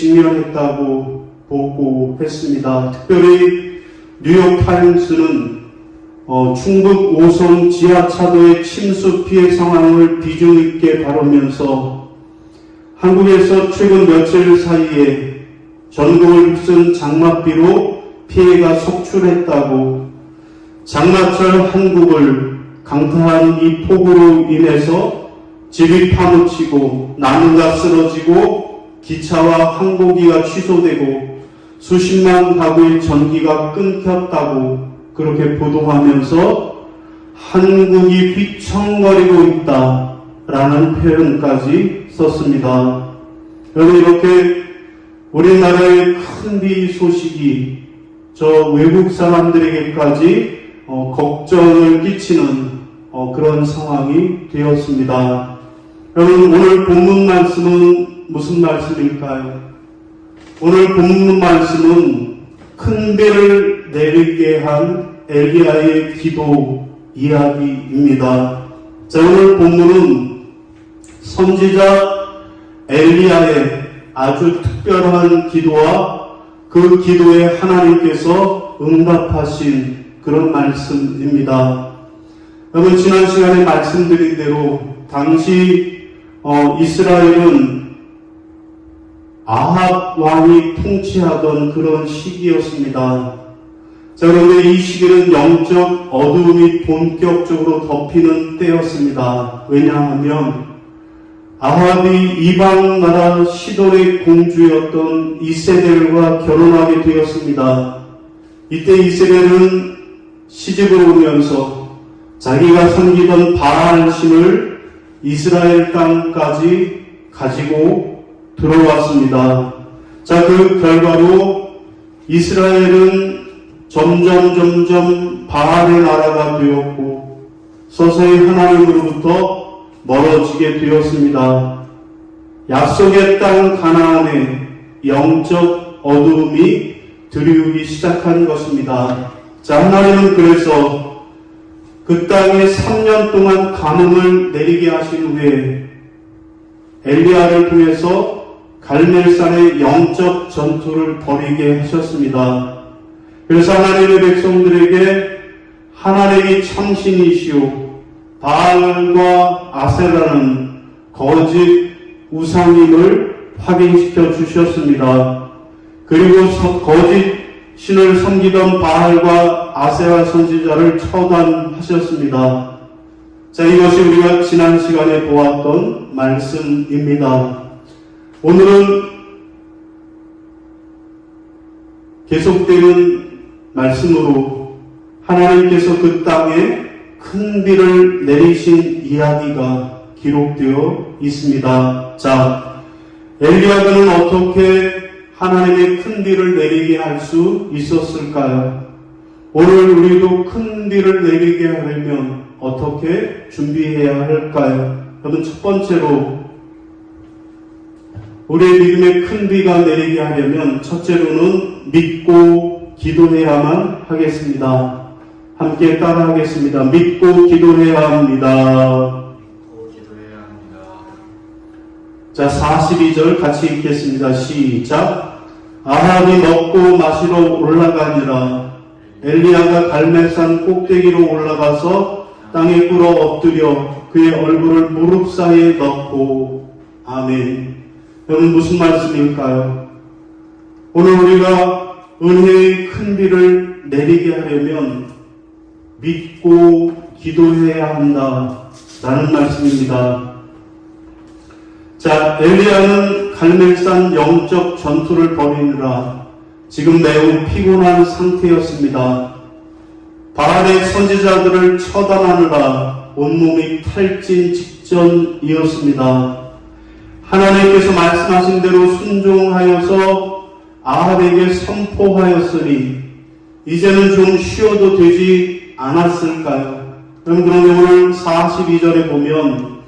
직면했다고 보고했습니다. 특별히 뉴욕타임스는 충북 오송 지하차도의 침수 피해 상황을 비중 있게 다루면서 한국에서 최근 며칠 사이에 전국을 휩쓴 장맛비로 피해가 속출했다고, 장마철 한국을 강타한 이 폭우로 인해서 집이 파묻히고 나무가 쓰러지고 기차와 항공기가 취소되고 수십만 가구의 전기가 끊겼다고 그렇게 보도하면서 한국이 휘청거리고 있다라는 표현까지 썼습니다. 여러분, 이렇게 우리나라의 큰 비 소식이 저 외국 사람들에게까지 걱정을 끼치는 그런 상황이 되었습니다. 여러분, 오늘 본문 말씀은 무슨 말씀일까요? 오늘 본문 말씀은 큰 비를 내리게 한 엘리야의 기도 이야기입니다. 자, 오늘 본문은 선지자 엘리야의 아주 특별한 기도와 그 기도에 하나님께서 응답하신 그런 말씀입니다. 여러분, 지난 시간에 말씀드린 대로 당시 이스라엘은 아합 왕이 통치하던 그런 시기였습니다. 자, 그런데 이 시기는 영적 어두움이 본격적으로 덮이는 때였습니다. 왜냐하면 아합이 이방 나라 시돈의 공주였던 이세벨과 결혼하게 되었습니다. 이때 이세벨은 시집을 오면서 자기가 섬기던 바알신을 이스라엘 땅까지 가지고 들어왔습니다. 자, 그 결과로 이스라엘은 점점 바알의 나라가 되었고 서서히 하나님으로부터 멀어지게 되었습니다. 약속의 땅 가나안에 영적 어두움이 들이우기 시작한 것입니다. 자, 하나님은 그래서 그 땅에 3년 동안 가뭄을 내리게 하신 후에 엘리야를 통해서 갈멜산의 영적 전투를 벌이게 하셨습니다. 그래서 하나님의 백성들에게 하나님이 참신이시오, 바알과 아세라는 거짓 우상임을 확인시켜 주셨습니다. 그리고 거짓 신을 섬기던 바알과 아세라 선지자를 처단하셨습니다. 자, 이것이 우리가 지난 시간에 보았던 말씀입니다. 오늘은 계속되는 말씀으로 하나님께서 그 땅에 큰 비를 내리신 이야기가 기록되어 있습니다. 자, 엘리야는 어떻게 하나님의 큰 비를 내리게 할 수 있었을까요? 오늘 우리도 큰 비를 내리게 하려면 어떻게 준비해야 할까요? 여러분, 첫 번째로 우리의 믿음에 큰 비가 내리게 하려면 첫째로는 믿고 기도해야만 하겠습니다. 함께 따라하겠습니다. 믿고 기도해야 합니다. 자, 42절 같이 읽겠습니다. 시작. 아합이 먹고 마시러 올라가니라. 엘리야가 갈멜산 꼭대기로 올라가서 땅에 꿇어 엎드려 그의 얼굴을 무릎 사이에 넣고. 아멘. 여러분, 무슨 말씀일까요? 오늘 우리가 은혜의 큰 비를 내리게 하려면 믿고 기도해야 한다 라는 말씀입니다. 자, 엘리야는 갈멜산 영적 전투를 벌이느라 지금 매우 피곤한 상태였습니다. 바알의 선지자들을 처단하느라 온몸이 탈진 직전이었습니다. 하나님께서 말씀하신 대로 순종하여서 아합에게 선포하였으니 이제는 좀 쉬어도 되지 않았을까요? 그런데 오늘 42절에 보면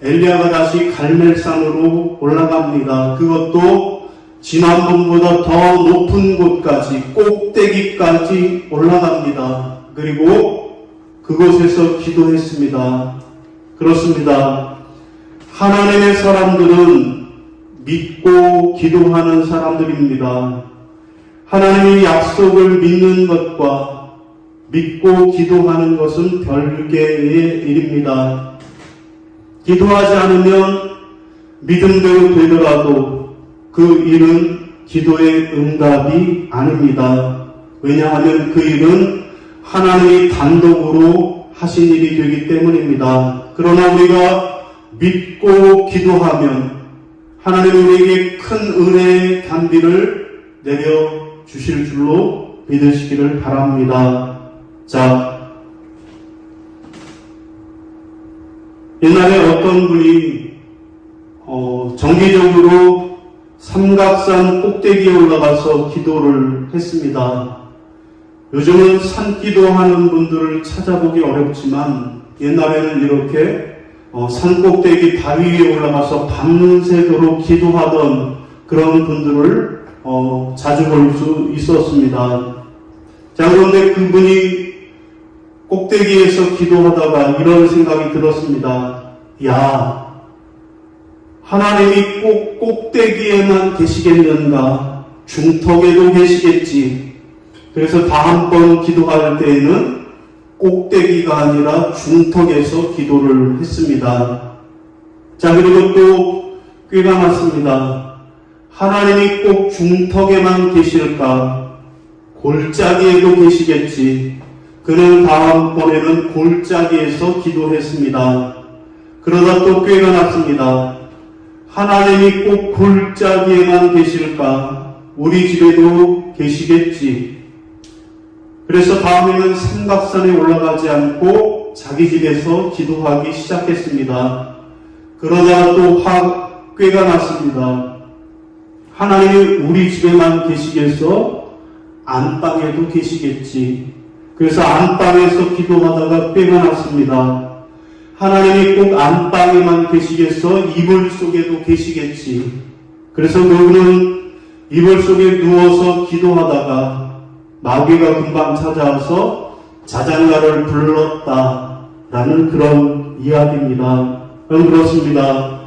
엘리야가 다시 갈멜산으로 올라갑니다. 그것도 지난번보다 더 높은 곳까지, 꼭대기까지 올라갑니다. 그리고 그곳에서 기도했습니다. 그렇습니다. 하나님의 사람들은 믿고 기도하는 사람들입니다. 하나님의 약속을 믿는 것과 믿고 기도하는 것은 별개의 일입니다. 기도하지 않으면 믿음대로 되더라도 그 일은 기도의 응답이 아닙니다. 왜냐하면 그 일은 하나님이 단독으로 하신 일이 되기 때문입니다. 그러나 우리가 믿고 기도하면 하나님 우리에게 큰 은혜의 단비를 내려주실 줄로 믿으시기를 바랍니다. 자, 옛날에 어떤 분이 정기적으로 삼각산 꼭대기에 올라가서 기도를 했습니다. 요즘은 산기도하는 분들을 찾아보기 어렵지만 옛날에는 이렇게 산 꼭대기 바위 위에 올라가서 밤새도록 기도하던 그런 분들을 자주 볼 수 있었습니다. 자, 그런데 그분이 꼭대기에서 기도하다가 이런 생각이 들었습니다. 야, 하나님이 꼭 꼭대기에만 계시겠는가? 중턱에도 계시겠지. 그래서 다음번 기도할 때에는 꼭대기가 아니라 중턱에서 기도를 했습니다. 자, 그리고 또 꾀가 났습니다. 하나님이 꼭 중턱에만 계실까? 골짜기에도 계시겠지. 그는 다음번에는 골짜기에서 기도했습니다. 그러다 또 꾀가 났습니다. 하나님이 꼭 골짜기에만 계실까? 우리 집에도 계시겠지. 그래서 다음에는 삼각산에 올라가지 않고 자기 집에서 기도하기 시작했습니다. 그러다가 또 꾀가 났습니다. 하나님이 우리 집에만 계시겠어? 안방에도 계시겠지. 그래서 안방에서 기도하다가 꾀가 났습니다. 하나님이 꼭 안방에만 계시겠어? 이불 속에도 계시겠지. 그래서 그분은 이불 속에 누워서 기도하다가 마귀가 금방 찾아와서 자장가를 불렀다라는 그런 이야기입니다. 그렇습니다.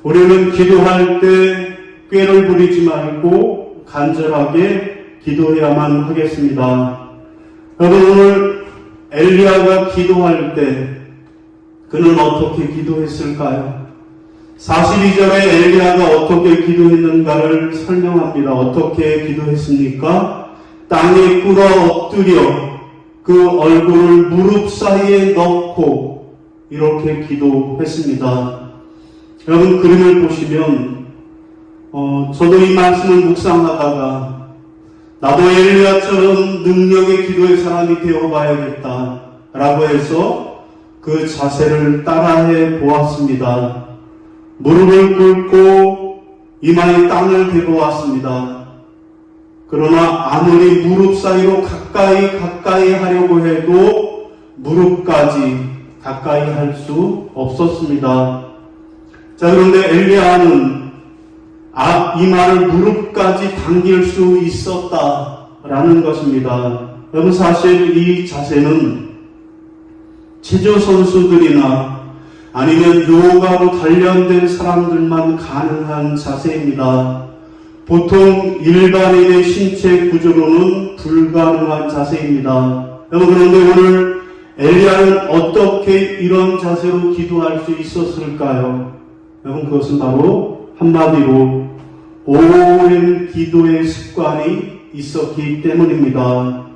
우리는 기도할 때 꾀를 부리지 말고 간절하게 기도해야만 하겠습니다. 여러분, 오늘 엘리야가 기도할 때 그는 어떻게 기도했을까요? 42절에 엘리야가 어떻게 기도했는가를 설명합니다. 어떻게 기도했습니까? 땅에 꿇어 엎드려 그 얼굴을 무릎 사이에 넣고 이렇게 기도했습니다. 여러분, 그림을 보시면 저도 이 말씀을 묵상하다가 나도 엘리야처럼 능력의 기도의 사람이 되어봐야겠다 라고 해서 그 자세를 따라해 보았습니다. 무릎을 꿇고 이마에 땅을 대보았습니다. 그러나 아무리 무릎 사이로 가까이 하려고 해도 무릎까지 가까이 할 수 없었습니다. 자, 그런데 엘리야는 이마를 무릎까지 당길 수 있었다라는 것입니다. 여러분, 사실 이 자세는 체조 선수들이나 아니면 요가로 단련된 사람들만 가능한 자세입니다. 보통 일반인의 신체 구조로는 불가능한 자세입니다. 여러분, 그런데 오늘 엘리야는 어떻게 이런 자세로 기도할 수 있었을까요? 여러분, 그것은 바로 한마디로 오랜 기도의 습관이 있었기 때문입니다.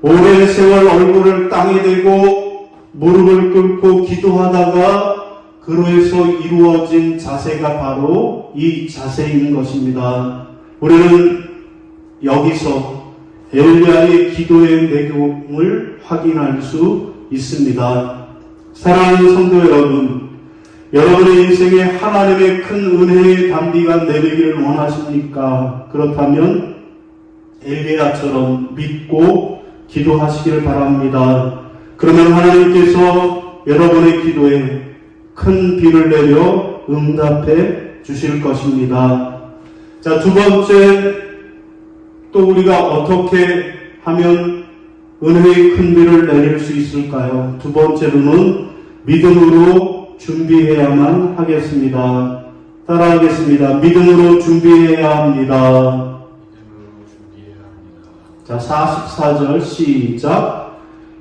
오랜 세월 얼굴을 땅에 대고 무릎을 꿇고 기도하다가 그로 해서 이루어진 자세가 바로 이 자세인 것입니다. 우리는 여기서 엘리야의 기도의 내용을 확인할 수 있습니다. 사랑하는 성도 여러분, 여러분의 인생에 하나님의 큰 은혜의 단비가 내리기를 원하십니까? 그렇다면 엘리야처럼 믿고 기도하시기를 바랍니다. 그러면 하나님께서 여러분의 기도에 큰 비를 내려 응답해 주실 것입니다. 자, 두 번째, 또 우리가 어떻게 하면 은혜의 큰 비를 내릴 수 있을까요? 두 번째로는 믿음으로 준비해야만 하겠습니다. 따라하겠습니다. 믿음으로 준비해야 합니다. 자, 44절 시작.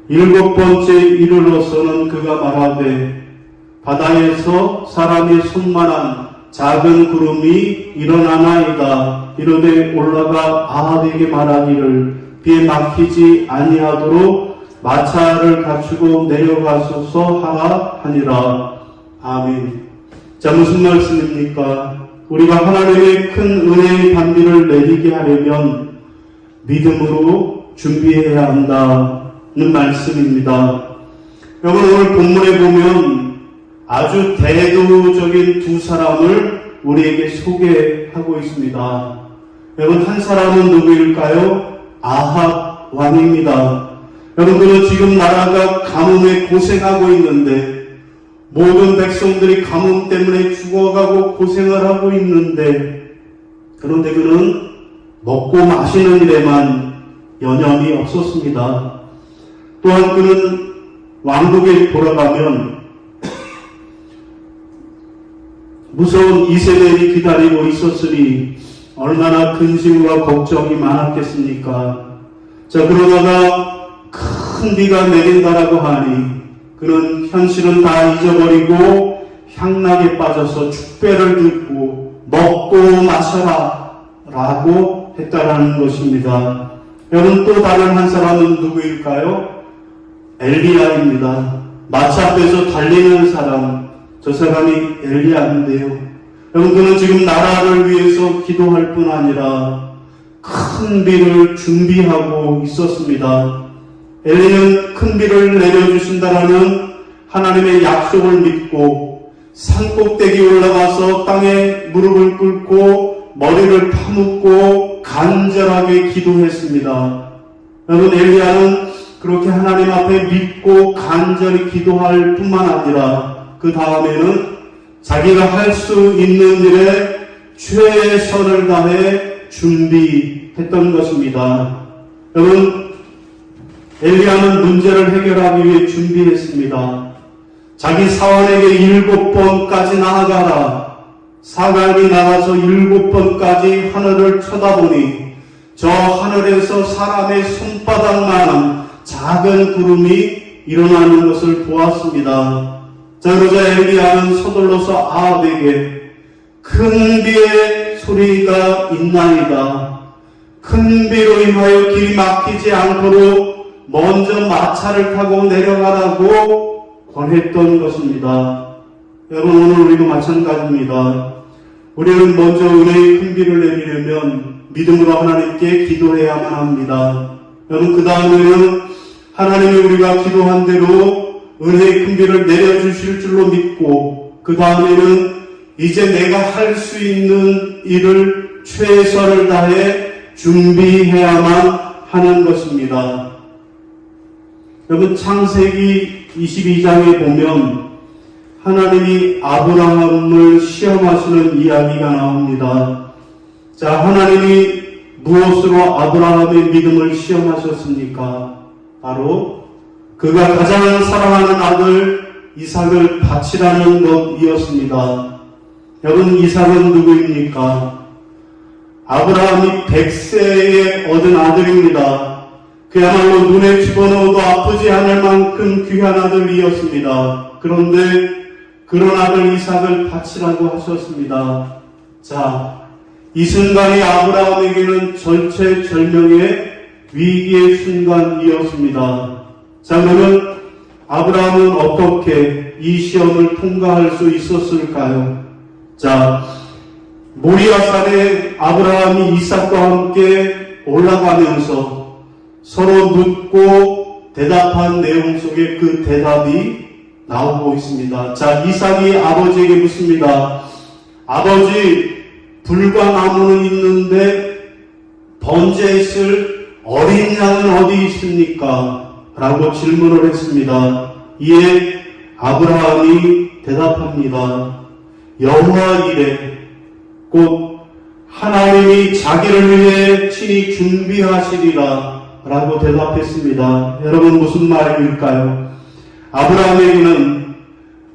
7번째 이르러서는 그가 말하되 바다에서 사람의 손만한 작은 구름이 일어나나이다. 이르되 올라가 아합에게 말하기를 비에 막히지 아니하도록 마차를 갖추고 내려가소서 하라 하니라. 아멘. 자, 무슨 말씀입니까? 우리가 하나님의 큰 은혜의 반비를 내리게 하려면 믿음으로 준비해야 한다는 말씀입니다. 여러분, 오늘 본문에 보면 아주 대도적인 두 사람을 우리에게 소개하고 있습니다. 여러분, 한 사람은 누구일까요? 아합 왕입니다. 여러분들은 지금 나라가 가뭄에 고생하고 있는데 모든 백성들이 가뭄 때문에 죽어가고 고생을 하고 있는데 그런데 그는 먹고 마시는 일에만 여념이 없었습니다. 또한 그는 왕국에 돌아가면 무서운 이세벨이 기다리고 있었으니 얼마나 근심과 걱정이 많았겠습니까? 자, 그러다가 큰 비가 내린다라고 하니 그는 현실은 다 잊어버리고 향락에 빠져서 축배를 듣고 먹고 마셔라 라고 했다라는 것입니다. 여러분, 또 다른 한 사람은 누구일까요? 엘리야입니다. 마차 앞에서 달리는 사람, 저 사람이 엘리야인데요. 여러분, 그는 지금 나라를 위해서 기도할 뿐 아니라 큰 비를 준비하고 있었습니다. 엘리는 큰 비를 내려주신다라는 하나님의 약속을 믿고 산꼭대기에 올라가서 땅에 무릎을 꿇고 머리를 파묻고 간절하게 기도했습니다. 여러분, 엘리야는 그렇게 하나님 앞에 믿고 간절히 기도할 뿐만 아니라 그 다음에는 자기가 할 수 있는 일에 최선을 다해 준비했던 것입니다. 여러분, 엘리야는 문제를 해결하기 위해 준비했습니다. 자기 사원에게 7번까지 나아가라. 사관이 나가서 7번까지 하늘을 쳐다보니 저 하늘에서 사람의 손바닥만한 작은 구름이 일어나는 것을 보았습니다. 자, 그러자 엘리야는 서둘러서 아합에게 큰 비의 소리가 있나이다. 큰 비로 인하여 길이 막히지 않도록 먼저 마차를 타고 내려가라고 권했던 것입니다. 여러분, 오늘 우리도 마찬가지입니다. 우리는 먼저 은혜의 큰 비를 내리려면 믿음으로 하나님께 기도해야만 합니다. 여러분, 그 다음에는 하나님이 우리가 기도한 대로 은혜의 큰 비를 내려주실 줄로 믿고 그 다음에는 이제 내가 할 수 있는 일을 최선을 다해 준비해야만 하는 것입니다. 여러분, 창세기 22장에 보면 하나님이 아브라함을 시험하시는 이야기가 나옵니다. 자, 하나님이 무엇으로 아브라함의 믿음을 시험하셨습니까? 바로 그가 가장 사랑하는 아들 이삭을 바치라는 것이었습니다. 여러분, 이삭은 누구입니까? 아브라함이 100세에 얻은 아들입니다. 그야말로 눈에 집어넣어도 아프지 않을 만큼 귀한 아들이었습니다. 그런데 그런 아들 이삭을 바치라고 하셨습니다. 자, 이 순간이 아브라함에게는 절체절명의 위기의 순간이었습니다. 자, 그러면 아브라함은 어떻게 이 시험을 통과할 수 있었을까요? 자, 모리아산에 아브라함이 이삭과 함께 올라가면서 서로 묻고 대답한 내용 속에 그 대답이 나오고 있습니다. 자, 이삭이 아버지에게 묻습니다. 아버지, 불과 나무는 있는데 번제했을 어린 양은 어디 있습니까? 라고 질문을 했습니다. 이에 아브라함이 대답합니다. 여호와 이레, 곧 하나님이 자기를 위해 친히 준비하시리라 라고 대답했습니다. 여러분, 무슨 말일까요? 아브라함에게는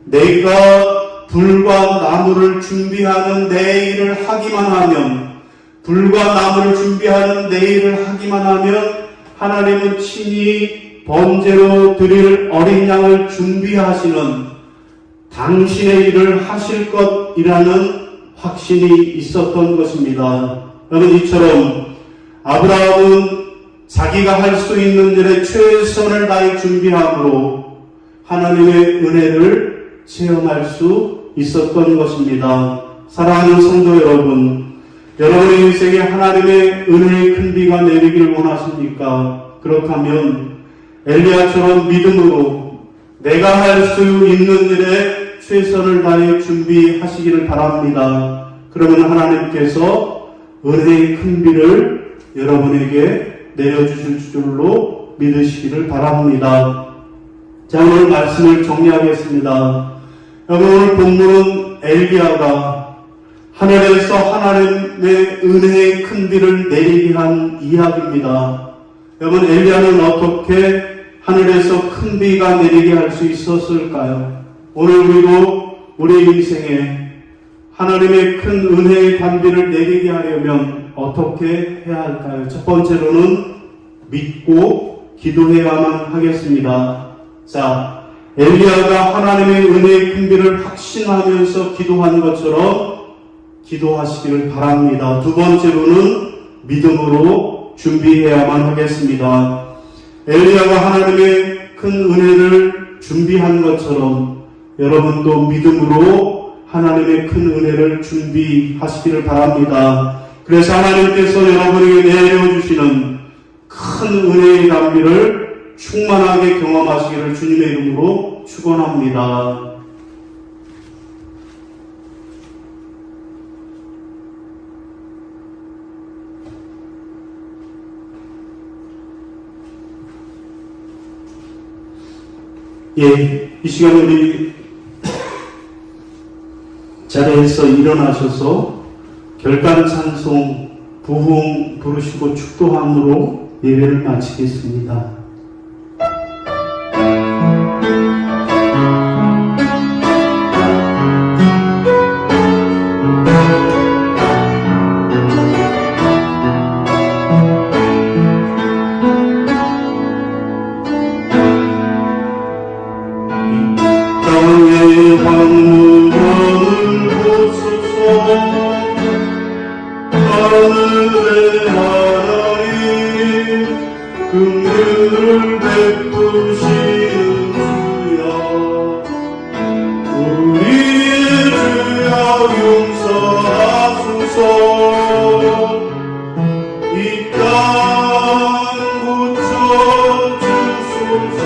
내가 불과 나무를 준비하는 내 일을 하기만 하면, 불과 나무를 준비하는 내 일을 하기만 하면 하나님은 친히 번제로 드릴 어린 양을 준비하시는 당신의 일을 하실 것이라는 확신이 있었던 것입니다. 여러분, 이처럼 아브라함은 자기가 할 수 있는 일에 최선을 다해 준비함으로 하나님의 은혜를 체험할 수 있었던 것입니다. 사랑하는 성도 여러분, 여러분의 인생에 하나님의 은혜의 큰 비가 내리길 원하십니까? 그렇다면 엘리야처럼 믿음으로 내가 할 수 있는 일에 최선을 다해 준비하시기를 바랍니다. 그러면 하나님께서 은혜의 큰 비를 여러분에게 내려주실 줄로 믿으시기를 바랍니다. 자, 오늘 말씀을 정리하겠습니다. 여러분, 오늘 본문은 엘리야가 하늘에서 하나님의 은혜의 큰 비를 내리게 한 이야기입니다. 여러분, 엘리야는 어떻게 하늘에서 큰 비가 내리게 할 수 있었을까요? 오늘 우리도 우리 인생에 하나님의 큰 은혜의 단비를 내리게 하려면 어떻게 해야 할까요? 첫 번째로는 믿고 기도해야만 하겠습니다. 자, 엘리야가 하나님의 은혜의 큰 비를 확신하면서 기도한 것처럼 기도하시기를 바랍니다. 두 번째로는 믿음으로 준비해야만 하겠습니다. 엘리야가 하나님의 큰 은혜를 준비한 것처럼 여러분도 믿음으로 하나님의 큰 은혜를 준비하시기를 바랍니다. 그래서 하나님께서 여러분에게 내려주시는 큰 은혜의 단비를 충만하게 경험하시기를 주님의 이름으로 축원합니다. 예, 이 시간 우리 자리에서 일어나셔서 결단 찬송 부흥 부르시고 축도함으로 예배를 마치겠습니다. 하늘의 하나님 긍휼을 베푸시는 주여 우리의 주여 용서하소서 이 땅 고쳐주소서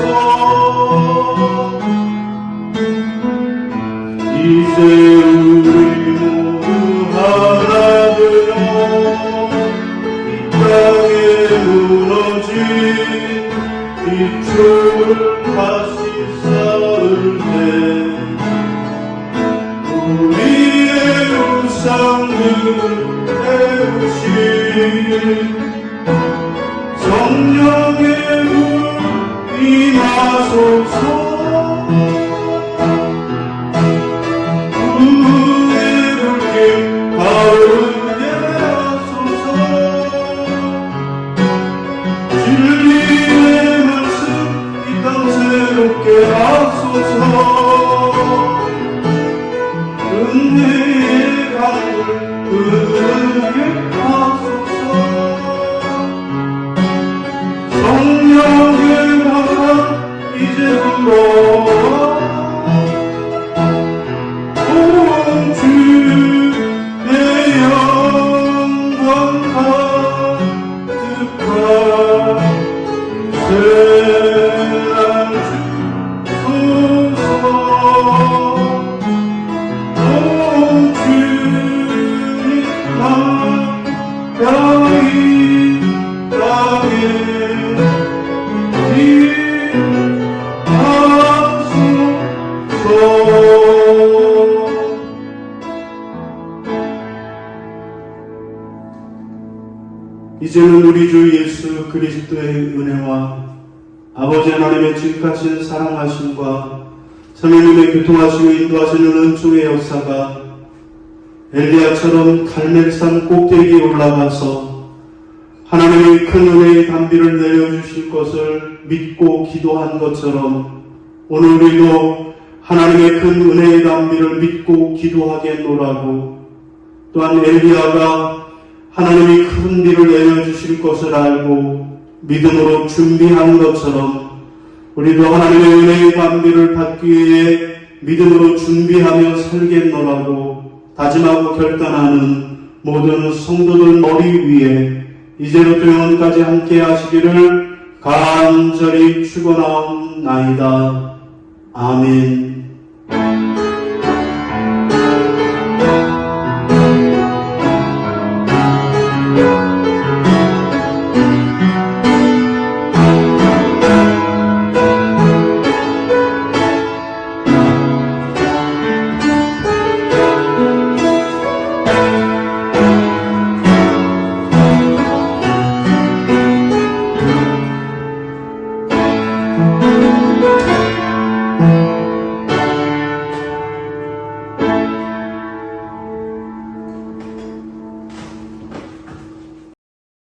이제 우리 모두 하나 되어 이 땅에 무너진 빛을 다시 쌓을 때 우리의 우상들을 태우신 성령의 물 임하소서 진리의 말씀 이 땅 새롭게 하소서 은혜의 강을 흐르게 하소서 성령의 바람 이제 불어 온 주의 영광 가득한 세상 주소서 온 주님 나라의 땅에 이제는 우리 주 예수 그리스도의 은혜와 아버지 하나님의 지극하신 사랑하심과 성령님의 교통하시고 인도하시는 은총의 역사가 엘리야처럼 갈멜산 꼭대기에 올라가서 하나님의 큰 은혜의 단비를 내려주실 것을 믿고 기도한 것처럼 오늘 우리도 하나님의 큰 은혜의 단비를 믿고 기도하겠노라고, 또한 엘리야가 하나님이 큰 비를 내려주실 것을 알고 믿음으로 준비한 것처럼 우리도 하나님의 은혜의 단비를 받기 위해 믿음으로 준비하며 살겠노라고 다짐하고 결단하는 모든 성도들 머리 위에 이제부터 영원까지 함께 하시기를 간절히 축원하옵나이다. 아멘.